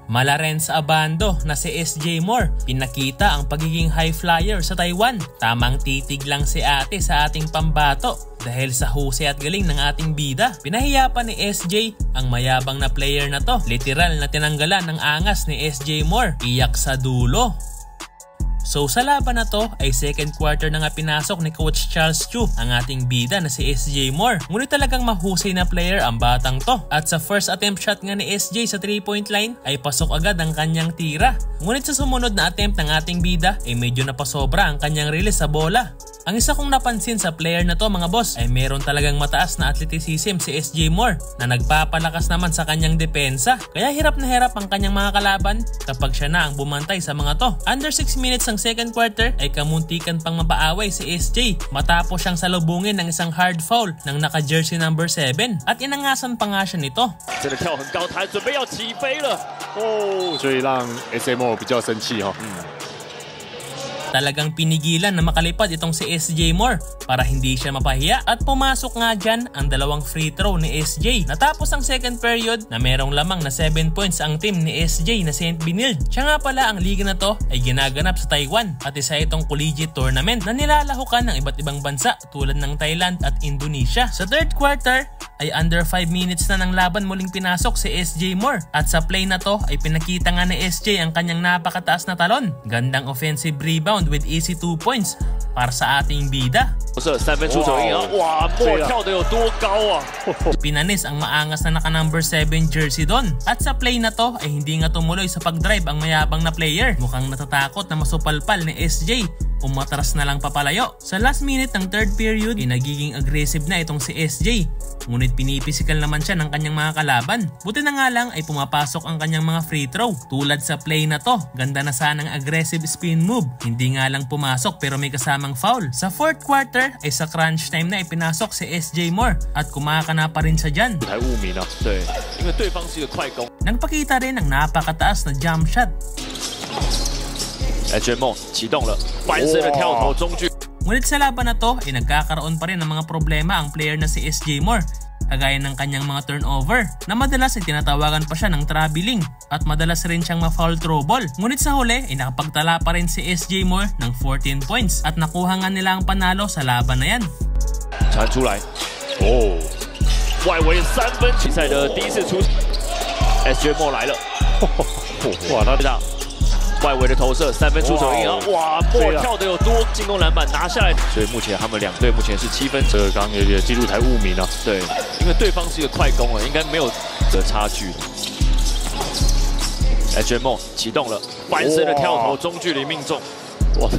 Mala rin sa abando na si SJ Moore, pinakita ang pagiging high flyer sa Taiwan. Tamang titig lang si ate sa ating pambato dahil sa husay at galing ng ating bida. Pinahiya pa ni SJ ang mayabang na player na to. Literal na tinanggalan ng angas ni SJ Moore. Iyak sa dulo. So sa laban na to ay second quarter na nga pinasok ni Coach Charles Chu ang ating bida na si SJ Moore. Ngunit talagang mahusay na player ang batang to. At sa first attempt shot nga ni SJ sa 3-point line ay pasok agad ang kanyang tira. Ngunit sa sumunod na attempt ng ating bida ay medyo napasobra ang kanyang release sa bola. Ang isa kong napansin sa player na to mga boss ay meron talagang mataas na athleticism si SJ Moore na nagpapalakas naman sa kanyang depensa. Kaya hirap na hirap ang kanyang mga kalaban kapag siya na ang bumantay sa mga to. Under 6 minutes ng second quarter ay kamuntikan pang mapaaway si SJ matapos siyang salubungin ng isang hard foul ng naka-jersey number 7 at inangasan pa nga siya nito. 所以让 SMO 比较生气哈。 Talagang pinigilan na makalipad itong si SJ Moore para hindi siya mapahiya at pumasok nga dyan ang dalawang free throw ni SJ. Natapos ang second period na merong lamang na 7 points ang team ni SJ na St. Benilde. Siya nga pala ang liga na to ay ginaganap sa Taiwan at isa itong collegiate tournament na nilalahukan ng iba't ibang bansa tulad ng Thailand at Indonesia. Sa third quarter ay under 5 minutes na ng laban muling pinasok si SJ Moore at sa play na to ay pinakita nga ni SJ ang kanyang napakataas na talon. Gandang offensive rebound with easy 2 points para sa ating bida. Pinanis ang maangas na naka number 7 jersey doon. At sa play na to ay hindi nga tumuloy sa pag-drive ang mayabang na player. Mukhang natatakot na masupalpal ni SJ. Umatras na lang papalayo. Sa last minute ng third period ay nagiging aggressive na itong si SJ. Ngunit pinipisikal naman siya ng kanyang mga kalaban. Buti na nga lang ay pumapasok ang kanyang mga free throw. Tulad sa play na to, ganda na sanang aggressive spin move. Hindi nga lang pumasok pero may kasamang foul. Sa fourth quarter ay sa crunch time na ipinasok si SJ Moore at kumakana pa rin siya dyan. Nagpakita rin ng napakataas na jump shot. SJ Moore 启动了翻身的跳投中距。 Ngunit sa laban na to ay nagkakaroon pa rin ng mga problema ang player na si SJ Moore. Kagaya ng kanyang mga turnover na madalas ay tinatawagan pa siya ng traveling at madalas rin siyang ma-foul trouble. Ngunit sa huli ay nakapagtala pa rin si SJ Moore ng 14 points at nakuha nga nila ang panalo sa laban na yan. 传出来，哦，外围3分比赛的第一次出 ，SJ Moore 来了，哇，他大。 外围的投射，3分出手一样，哇，莫跳得有多，进攻篮板拿下来，所以目前他们两队目前是7分，这个刚刚也记录才5名了，对，因为对方是一个快攻了，应该没有的差距。SJ Moore 启动了翻身的跳投，中距离命中，哇！